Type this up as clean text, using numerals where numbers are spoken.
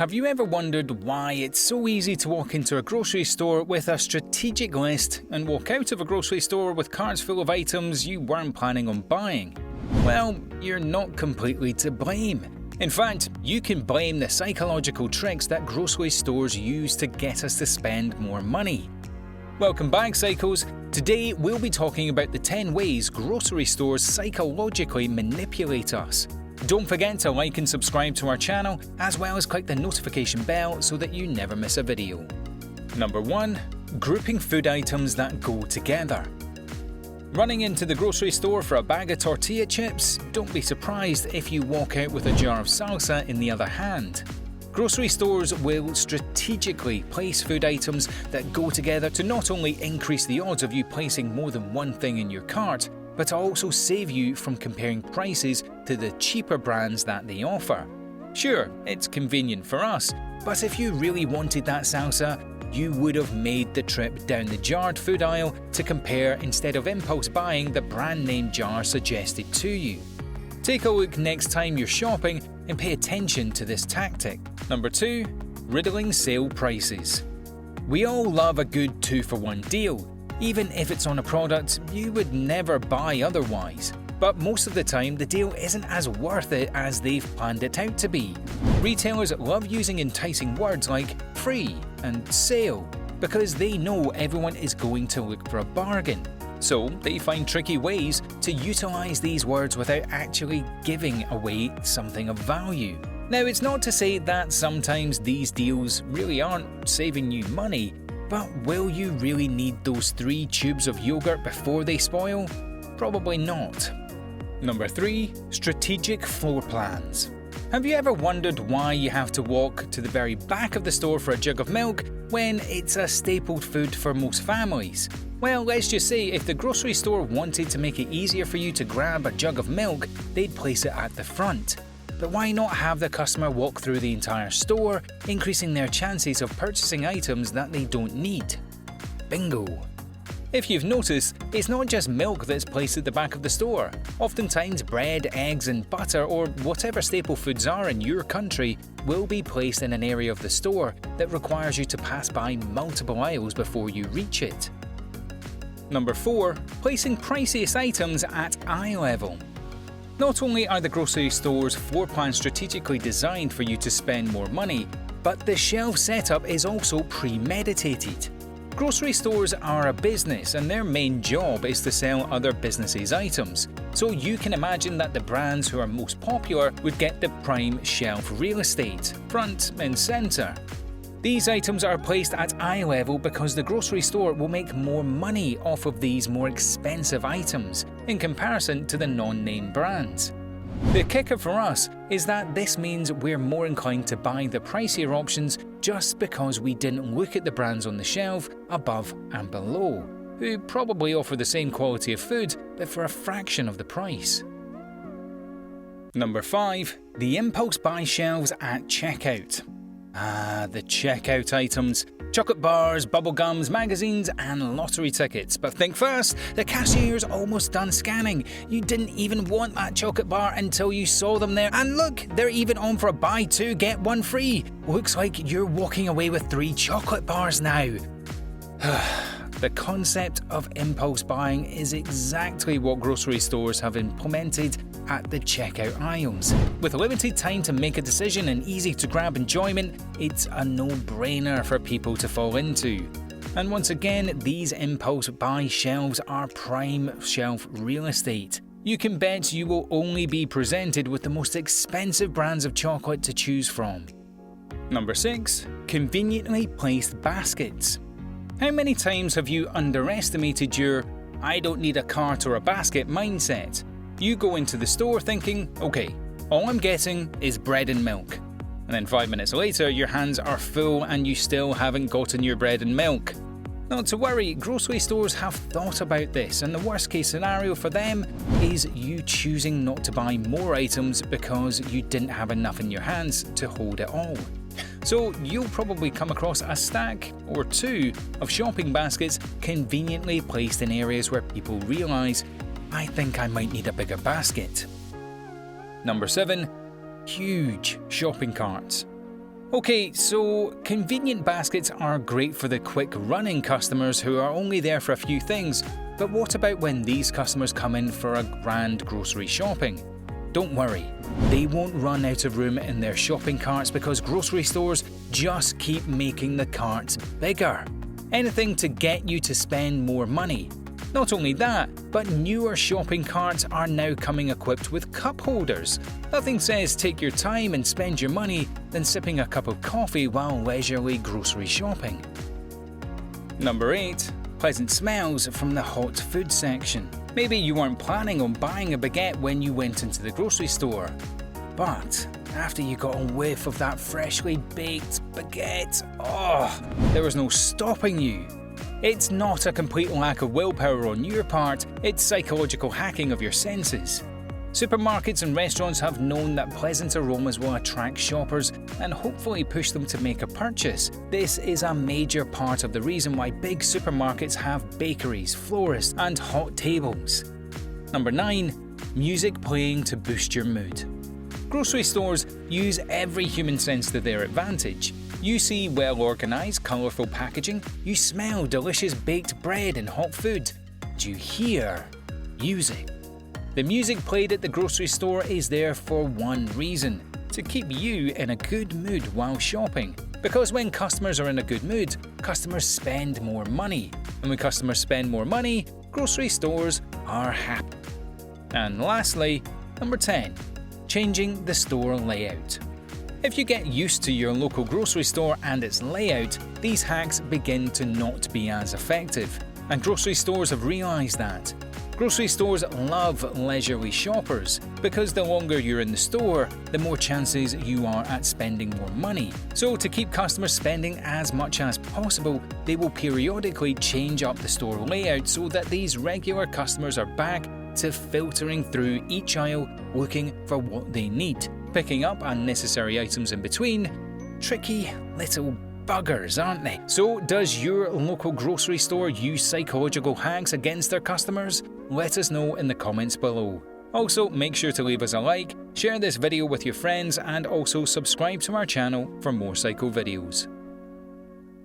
Have you ever wondered why it's so easy to walk into a grocery store with a strategic list and walk out of a grocery store with carts full of items you weren't planning on buying? Well, you're not completely to blame. In fact, you can blame the psychological tricks that grocery stores use to get us to spend more money. Welcome back, Psychos. Today we'll be talking about the 10 ways grocery stores psychologically manipulate us. Don't forget to like and subscribe to our channel, as well as click the notification bell so that you never miss a video. Number 1. Grouping food items that go together. Running into the grocery store for a bag of tortilla chips? Don't be surprised if you walk out with a jar of salsa in the other hand. Grocery stores will strategically place food items that go together to not only increase the odds of you placing more than one thing in your cart, but to also save you from comparing prices to the cheaper brands that they offer. Sure, it's convenient for us, but if you really wanted that salsa, you would have made the trip down the jarred food aisle to compare instead of impulse buying the brand name jar suggested to you. Take a look next time you're shopping and pay attention to this tactic. Number 2. Riddling sale prices. We all love a good 2-for-1 deal, even if it's on a product you would never buy otherwise. But most of the time, the deal isn't as worth it as they've planned it out to be. Retailers love using enticing words like free and sale because they know everyone is going to look for a bargain. So they find tricky ways to utilize these words without actually giving away something of value. Now, it's not to say that sometimes these deals really aren't saving you money, but will you really need those 3 tubes of yogurt before they spoil? Probably not. Number 3. Strategic floor plans. Have you ever wondered why you have to walk to the very back of the store for a jug of milk when it's a staple food for most families? Well, let's just say if the grocery store wanted to make it easier for you to grab a jug of milk, they'd place it at the front. But why not have the customer walk through the entire store, increasing their chances of purchasing items that they don't need? Bingo! If you've noticed, it's not just milk that's placed at the back of the store. Oftentimes bread, eggs and butter, or whatever staple foods are in your country, will be placed in an area of the store that requires you to pass by multiple aisles before you reach it. Number 4. Placing priciest items at eye level. Not only are the grocery store's floor plans strategically designed for you to spend more money, but the shelf setup is also premeditated. Grocery stores are a business and their main job is to sell other businesses' items, so you can imagine that the brands who are most popular would get the prime shelf real estate, front and center. These items are placed at eye level because the grocery store will make more money off of these more expensive items in comparison to the non-name brands. The kicker for us is that this means we're more inclined to buy the pricier options just because we didn't look at the brands on the shelf above and below, who probably offer the same quality of food but for a fraction of the price. Number 5. The impulse buy shelves at checkout. The checkout items. Chocolate bars, bubble gums, magazines and lottery tickets. But think first, the cashier's almost done scanning. You didn't even want that chocolate bar until you saw them there. And look, they're even on for a buy 2 get 1 free. Looks like you're walking away with 3 chocolate bars now. The concept of impulse buying is exactly what grocery stores have implemented at the checkout aisles. With limited time to make a decision and easy to grab enjoyment, it's a no-brainer for people to fall into. And once again, these impulse buy shelves are prime shelf real estate. You can bet you will only be presented with the most expensive brands of chocolate to choose from. Number 6. Conveniently placed baskets. How many times have you underestimated your "I don't need a cart or a basket" mindset? You go into the store thinking, okay, all I'm getting is bread and milk. And then 5 minutes later, your hands are full and you still haven't gotten your bread and milk. Not to worry, grocery stores have thought about this, and the worst case scenario for them is you choosing not to buy more items because you didn't have enough in your hands to hold it all. So you'll probably come across a stack or 2 of shopping baskets conveniently placed in areas where people realize, I think I might need a bigger basket. Number 7. Huge shopping carts. Okay, so convenient baskets are great for the quick running customers who are only there for a few things, but what about when these customers come in for a grand grocery shopping? Don't worry, they won't run out of room in their shopping carts because grocery stores just keep making the carts bigger. Anything to get you to spend more money. Not only that, but newer shopping carts are now coming equipped with cup holders. Nothing says take your time and spend your money than sipping a cup of coffee while leisurely grocery shopping. Number 8. Pleasant smells from the hot food section. Maybe you weren't planning on buying a baguette when you went into the grocery store. But after you got a whiff of that freshly baked baguette, there was no stopping you. It's not a complete lack of willpower on your part, it's psychological hacking of your senses. Supermarkets and restaurants have known that pleasant aromas will attract shoppers and hopefully push them to make a purchase. This is a major part of the reason why big supermarkets have bakeries, florists, and hot tables. Number 9. Music playing to boost your mood. Grocery stores use every human sense to their advantage. You see well-organised, colourful packaging, you smell delicious baked bread and hot food, and you hear music. The music played at the grocery store is there for one reason: to keep you in a good mood while shopping. Because when customers are in a good mood, customers spend more money. And when customers spend more money, grocery stores are happy. And lastly, number 10. Changing the store layout. If you get used to your local grocery store and its layout, these hacks begin to not be as effective. And grocery stores have realised that. Grocery stores love leisurely shoppers because the longer you're in the store, the more chances you are at spending more money. So to keep customers spending as much as possible, they will periodically change up the store layout so that these regular customers are back to filtering through each aisle looking for what they need, picking up unnecessary items in between. Tricky little buggers, aren't they? So does your local grocery store use psychological hacks against their customers? Let us know in the comments below. Also, make sure to leave us a like, share this video with your friends, and also subscribe to our channel for more psycho videos.